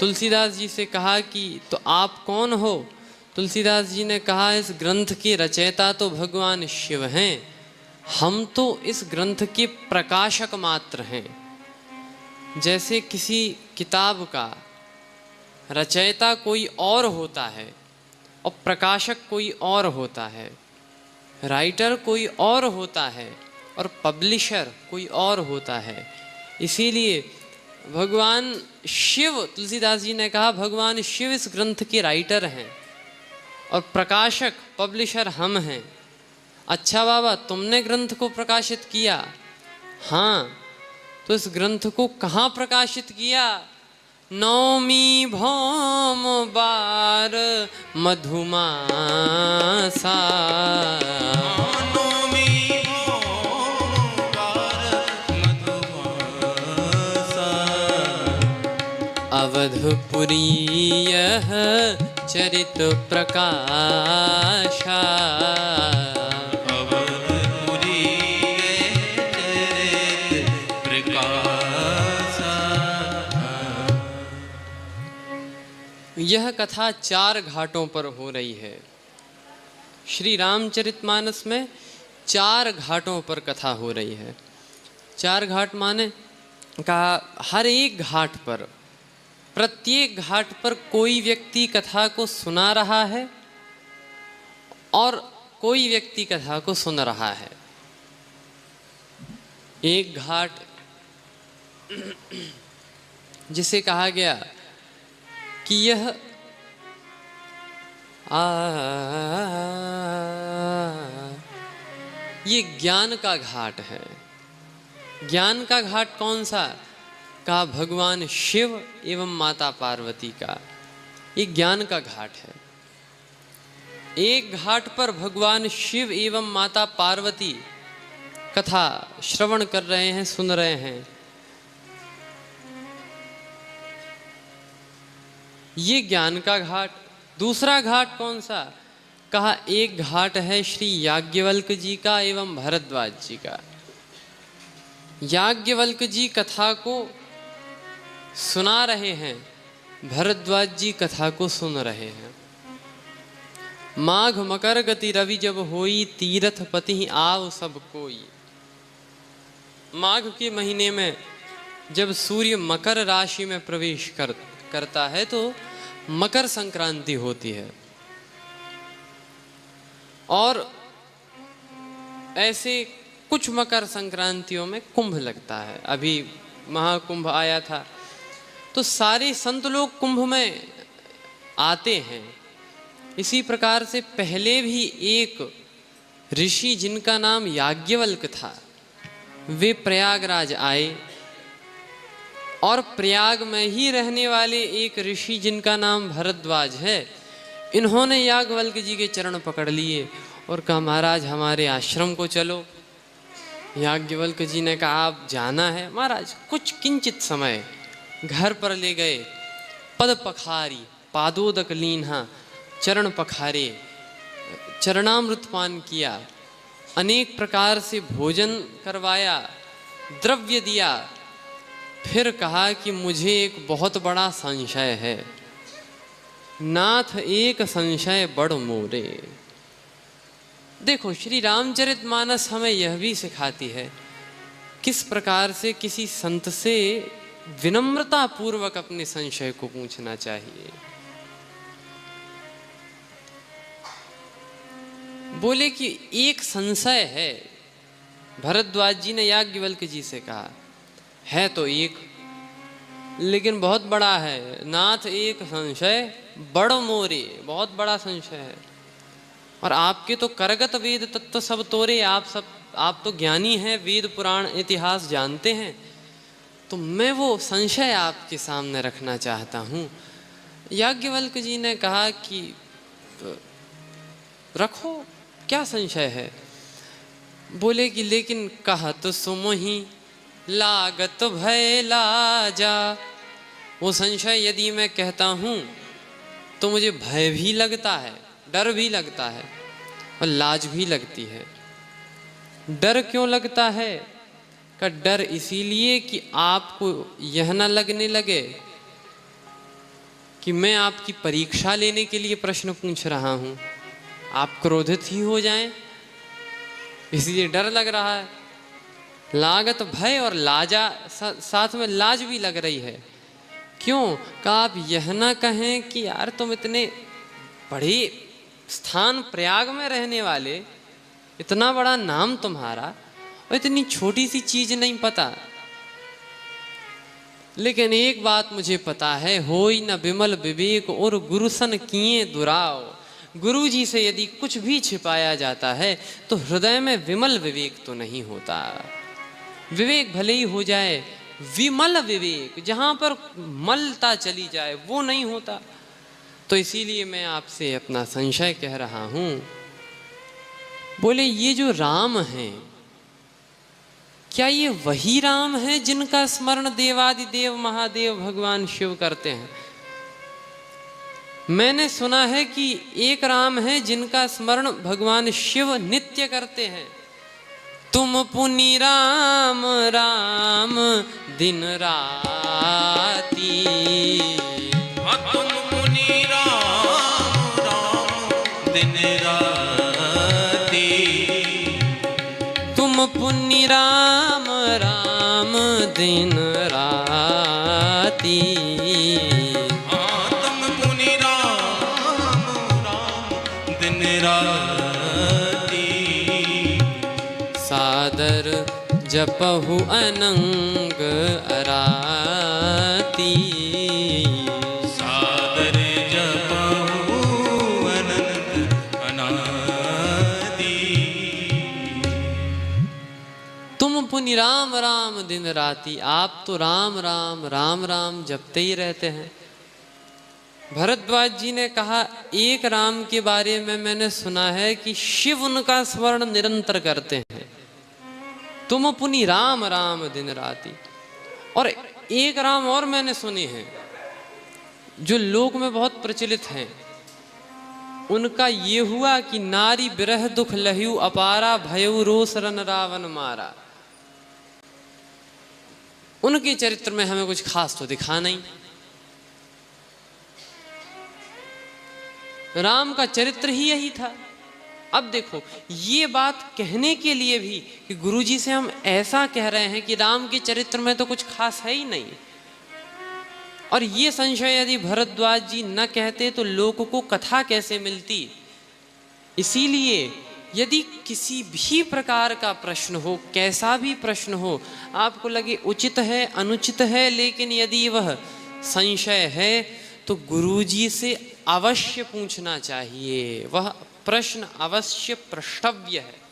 तुलसीदास जी से कहा कि तो आप कौन हो? तुलसीदास जी ने कहा इस ग्रंथ के रचयिता तो भगवान शिव हैं, हम तो इस ग्रंथ के प्रकाशक मात्र हैं। जैसे किसी किताब का रचयिता कोई और होता है और प्रकाशक कोई और होता है, राइटर कोई और होता है और पब्लिशर कोई और होता है। इसीलिए भगवान शिव, तुलसीदास जी ने कहा भगवान शिव इस ग्रंथ के राइटर हैं और प्रकाशक पब्लिशर हम हैं। अच्छा बाबा, तुमने ग्रंथ को प्रकाशित किया? हाँ। तो इस ग्रंथ को कहाँ प्रकाशित किया? नौमी भौम बार मधुमासा, अवधपुरी यह चरित प्रकाशा, अवधपुरी चरित प्रकाशा। यह कथा 4 घाटों पर हो रही है। श्री रामचरितमानस में 4 घाटों पर कथा हो रही है। 4 घाट माने कहा हर एक घाट पर, प्रत्येक घाट पर कोई व्यक्ति कथा को सुना रहा है और कोई व्यक्ति कथा को सुन रहा है। एक घाट जिसे कहा गया कि यह ये ज्ञान का घाट है। ज्ञान का घाट कौन सा? का भगवान शिव एवं माता पार्वती का, ये ज्ञान का घाट है। एक घाट पर भगवान शिव एवं माता पार्वती कथा श्रवण कर रहे हैं, सुन रहे हैं। ये ज्ञान का घाट। दूसरा घाट कौन सा? कहा एक घाट है श्री याज्ञवल्क्य जी का एवं भरद्वाज जी का। याज्ञवल्क्य जी कथा को सुना रहे हैं, भरद्वाज जी कथा को सुन रहे हैं। माघ मकर गति रवि जब होई, तीरथ पति आव सब कोई। माघ के महीने में जब सूर्य मकर राशि में प्रवेश करता है तो मकर संक्रांति होती है। और ऐसे कुछ मकर संक्रांतियों में कुंभ लगता है। अभी महाकुंभ आया था तो सारे संत लोग कुंभ में आते हैं। इसी प्रकार से पहले भी एक ऋषि जिनका नाम याज्ञवल्क्य था, वे प्रयागराज आए और प्रयाग में ही रहने वाले एक ऋषि जिनका नाम भरद्वाज है, इन्होंने याज्ञवल्क्य जी के चरण पकड़ लिए और कहा महाराज हमारे आश्रम को चलो। याज्ञवल्क्य जी ने कहा आप जाना है? महाराज कुछ किंचित समय। घर पर ले गए, पद पखारी, पादोदक लीन्हा, चरण पखारे, चरणामृत पान किया, अनेक प्रकार से भोजन करवाया, द्रव्य दिया। फिर कहा कि मुझे एक बहुत बड़ा संशय है, नाथ एक संशय बड़ मोरे। देखो श्री रामचरितमानस हमें यह भी सिखाती है किस प्रकार से किसी संत से विनम्रता पूर्वक अपने संशय को पूछना चाहिए। बोले कि एक संशय है। भरद्वाज जी ने याज्ञवल्क्य जी से कहा है तो एक, लेकिन बहुत बड़ा है। नाथ एक संशय बड़ मोरे, बहुत बड़ा संशय है। और आपके तो करगत वेद तत्व सब तोरे, आप तो ज्ञानी हैं, वेद पुराण इतिहास जानते हैं, तो मैं वो संशय आपके सामने रखना चाहता हूँ। याज्ञवल्क्य जी ने कहा कि रखो, क्या संशय है? बोले कि लेकिन कहत सुमोही लागत भय लाजा। वो संशय यदि मैं कहता हूँ तो मुझे भय भी लगता है, डर भी लगता है और लाज भी लगती है। डर क्यों लगता है? का डर इसीलिए कि आपको यह ना लगने लगे कि मैं आपकी परीक्षा लेने के लिए प्रश्न पूछ रहा हूँ, आप क्रोधित ही हो जाएं, इसलिए डर लग रहा है। लागत भय और लाजा, साथ में लाज भी लग रही है। क्यों? का आप यह ना कहें कि यार तुम इतने बड़े स्थान प्रयाग में रहने वाले, इतना बड़ा नाम तुम्हारा और इतनी छोटी सी चीज नहीं पता। लेकिन एक बात मुझे पता है, होई न विमल विवेक और गुरुसन किए दुराव। गुरु जी से यदि कुछ भी छिपाया जाता है तो हृदय में विमल विवेक तो नहीं होता। विवेक भले ही हो जाए, विमल विवेक जहां पर मलता चली जाए वो नहीं होता। तो इसीलिए मैं आपसे अपना संशय कह रहा हूं। बोले ये जो राम हैं, क्या ये वही राम है जिनका स्मरण देवादिदेव महादेव भगवान शिव करते हैं? मैंने सुना है कि एक राम है जिनका स्मरण भगवान शिव नित्य करते हैं। तुम पुनि राम राम दिन राती, तुम पुनि राम राम दिन राती, तुम पुनि राम राम दिन राती। तुम पुनि राम राम दिन राती, सादर जपहु अनंग अराती, सादर जपहु अनंत अनादि। तुम पुनि राम राम दिन राती। आप तो राम राम राम राम जपते ही रहते हैं। भरद्वाज जी ने कहा, एक राम के बारे में मैंने सुना है कि शिव उनका स्मरण निरंतर करते हैं। तुम पुनि राम राम दिन राती। और एक राम और मैंने सुने हैं जो लोक में बहुत प्रचलित हैं। उनका ये हुआ कि नारी बिरह दुख लह्यू अपारा, भयउ रोष रन रावण मारा। उनके चरित्र में हमें कुछ खास तो दिखा नहीं। राम का चरित्र ही यही था। अब देखो, ये बात कहने के लिए भी कि गुरुजी से हम ऐसा कह रहे हैं कि राम के चरित्र में तो कुछ खास है ही नहीं, और ये संशय यदि भरद्वाज जी न कहते तो लोक को कथा कैसे मिलती। इसीलिए यदि किसी भी प्रकार का प्रश्न हो, कैसा भी प्रश्न हो, आपको लगे उचित है अनुचित है, लेकिन यदि वह संशय है तो गुरुजी से अवश्य पूछना चाहिए। वह प्रश्न अवश्य प्रष्टव्य है।